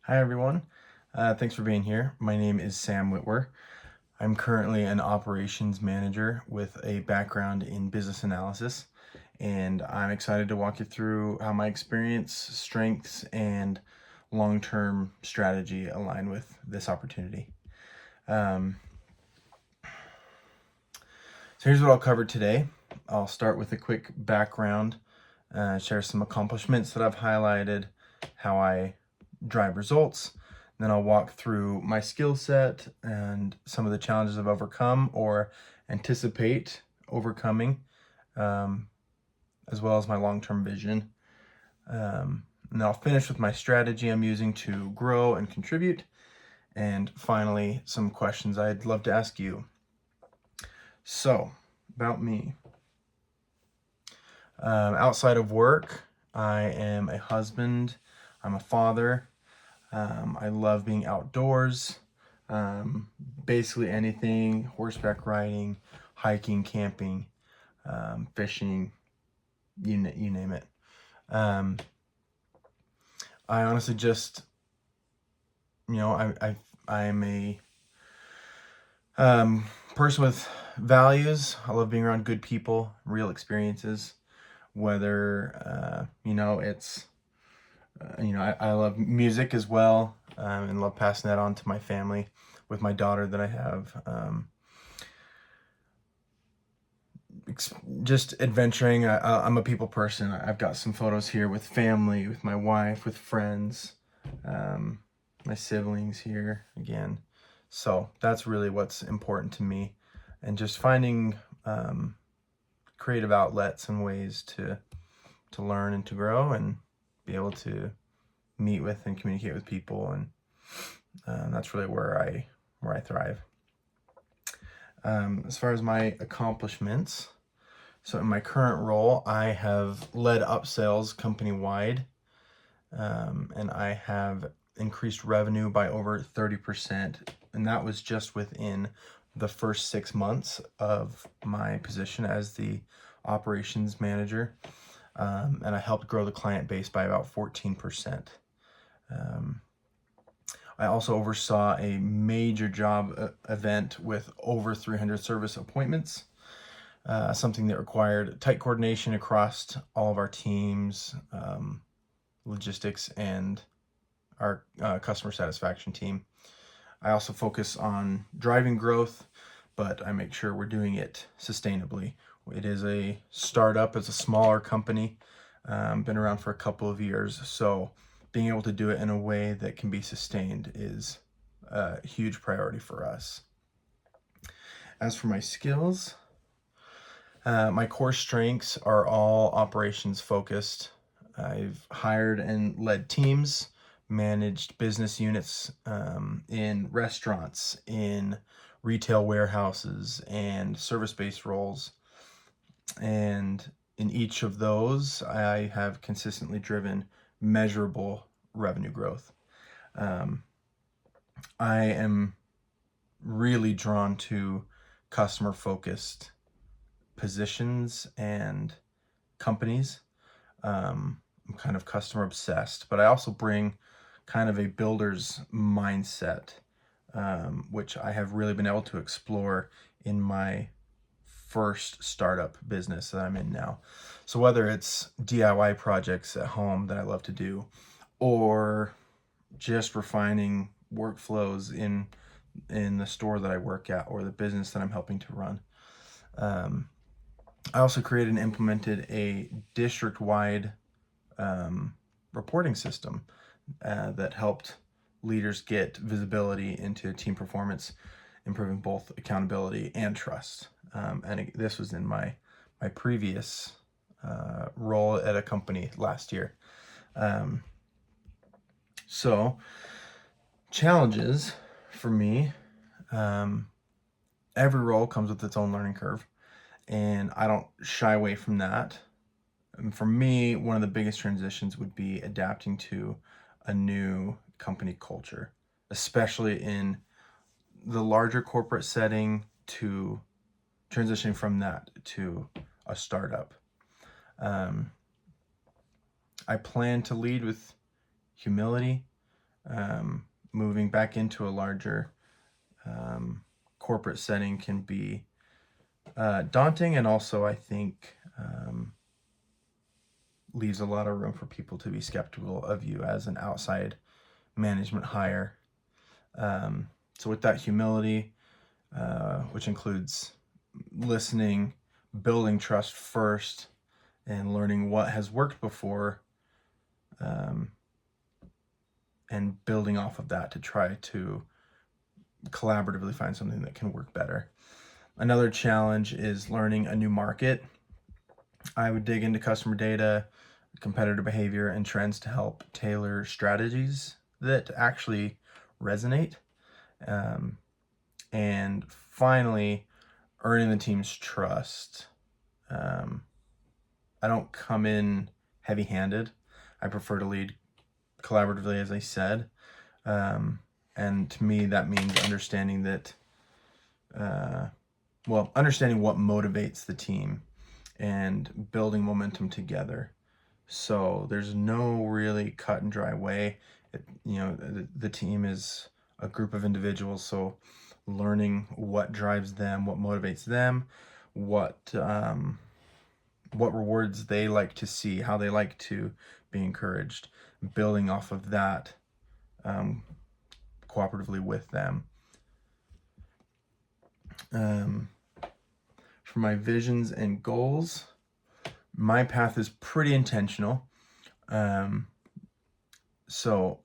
Hi, everyone. Thanks for being here. My name is Sam Whitwer. I'm currently an operations manager with a background in business analysis, and I'm excited to walk you through how my experience, strengths, and long-term strategy align with this opportunity. Um, so here's what I'll cover today. I'll start with a quick background, share some accomplishments that I've highlighted, how I drive results. Then I'll walk through my skill set and some of the challenges I've overcome or anticipate overcoming, as well as my long-term vision. And I'll finish with my strategy I'm using to grow and contribute. And finally, some questions I'd love to ask you. So, about me. Outside of work, I am a husband, I'm a father. I love being outdoors, basically anything, horseback riding, hiking, camping, fishing, you name it. I honestly just, I'm a person with values. I love being around good people, real experiences, whether, it's I love music as well, and love passing that on to my family with my daughter that I have. Just adventuring. I'm a people person. I've got some photos here with family, with my wife, with friends, my siblings here again. So that's really what's important to me, and just finding creative outlets and ways to learn and to grow and be able to meet with and communicate with people, and that's really where I thrive. As far as my accomplishments, so in my current role, I have led upsells company-wide, and I have increased revenue by over 30%, and that was just within the first 6 months of my position as the operations manager, and I helped grow the client base by about 14%. I also oversaw a major job event with over 300 service appointments, something that required tight coordination across all of our teams, logistics, and our customer satisfaction team. I also focus on driving growth, but I make sure we're doing it sustainably. It is a startup, it's a smaller company, been around for a couple of years, so being able to do it in a way that can be sustained is a huge priority for us. As for my skills, my core strengths are all operations focused. I've hired and led teams, managed business units in restaurants, in retail warehouses, and service-based roles. And in each of those, I have consistently driven measurable revenue growth. I am really drawn to customer-focused positions and companies. I'm kind of customer obsessed, but I also bring kind of a builder's mindset, which I have really been able to explore in my first startup business that I'm in now. So whether it's DIY projects at home that I love to do, or just refining workflows in the store that I work at or the business that I'm helping to run. I also created and implemented a district-wide reporting system that helped leaders get visibility into team performance, improving both accountability and trust. And this was in my previous role at a company last year. So challenges for me, every role comes with its own learning curve, and I don't shy away from that. And for me, one of the biggest transitions would be adapting to a new company culture, especially in the larger corporate setting, to transitioning from that to a startup. I plan to lead with humility, moving back into a larger corporate setting can be daunting, and also I think leaves a lot of room for people to be skeptical of you as an outside management hire. So with that humility, which includes listening, building trust first, and learning what has worked before, and building off of that to try to collaboratively find something that can work better. Another challenge is learning a new market. I would dig into customer data, competitor behavior, and trends to help tailor strategies that actually resonate. And finally, earning the team's trust. I don't come in heavy-handed. I prefer to lead collaboratively, as I said. And to me, that means understanding that, understanding what motivates the team and building momentum together. So there's no really cut and dry way. The team is a group of individuals, so learning what drives them, what motivates them, what rewards they like to see, how they like to be encouraged, building off of that cooperatively with them. For my visions and goals, my path is pretty intentional. So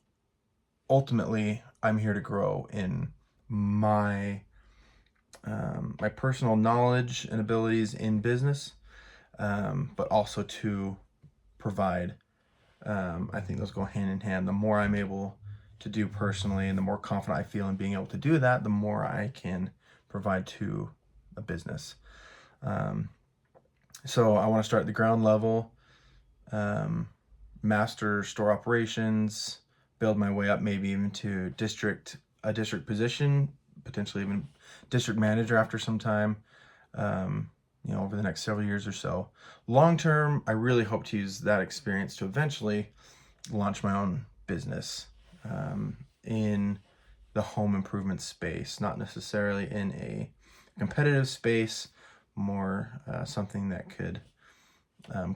ultimately, I'm here to grow in my my personal knowledge and abilities in business, but also to provide. I think those go hand in hand. The more I'm able to do personally, and the more confident I feel in being able to do that, the more I can provide to a business. So I want to start at the ground level, master store operations, build my way up maybe even to a district position, potentially even district manager after some time, over the next several years or so. Long term, I really hope to use that experience to eventually launch my own business in the home improvement space, not necessarily in a competitive space, more something that could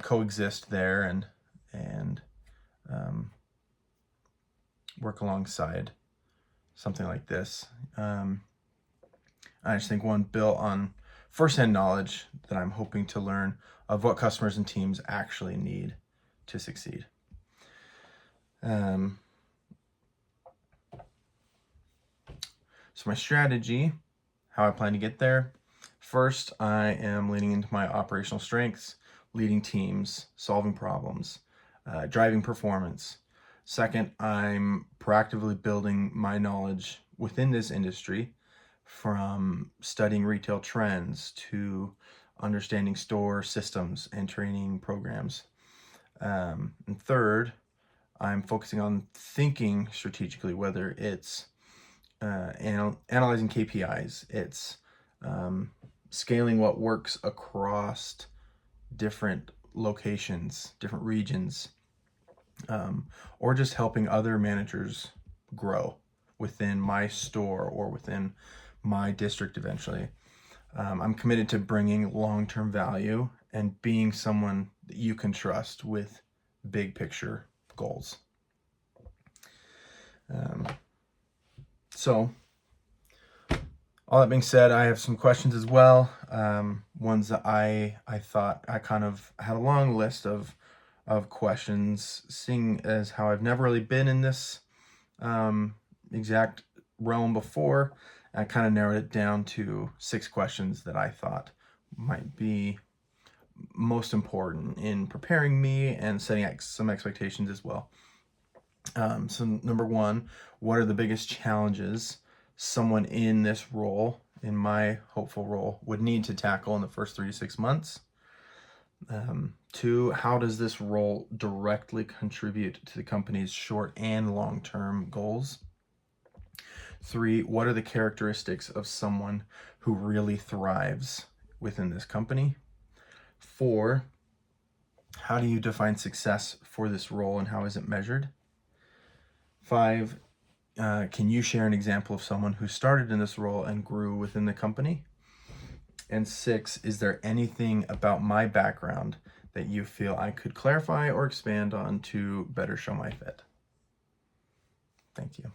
coexist there and work alongside something like this. I just think one built on firsthand knowledge that I'm hoping to learn of what customers and teams actually need to succeed. So my strategy, how I plan to get there. First, I am leaning into my operational strengths, leading teams, solving problems, driving performance. Second, I'm proactively building my knowledge within this industry, from studying retail trends to understanding store systems and training programs. And third, I'm focusing on thinking strategically, whether it's analyzing KPIs, it's scaling what works across different locations, different regions, or just helping other managers grow within my store or within my district eventually. I'm committed to bringing long-term value and being someone that you can trust with big picture goals. So all that being said, I have some questions as well. Ones that I thought I kind of had a long list of questions, seeing as how I've never really been in this exact realm before. I kind of narrowed it down to 6 questions that I thought might be most important in preparing me and setting some expectations as well. So number 1, what are the biggest challenges someone in this role, in my hopeful role, would need to tackle in the first 3 to 6 months? 2, how does this role directly contribute to the company's short and long-term goals? 3, what are the characteristics of someone who really thrives within this company? 4, how do you define success for this role and how is it measured? 5, Can you share an example of someone who started in this role and grew within the company? And 6, is there anything about my background that you feel I could clarify or expand on to better show my fit? Thank you.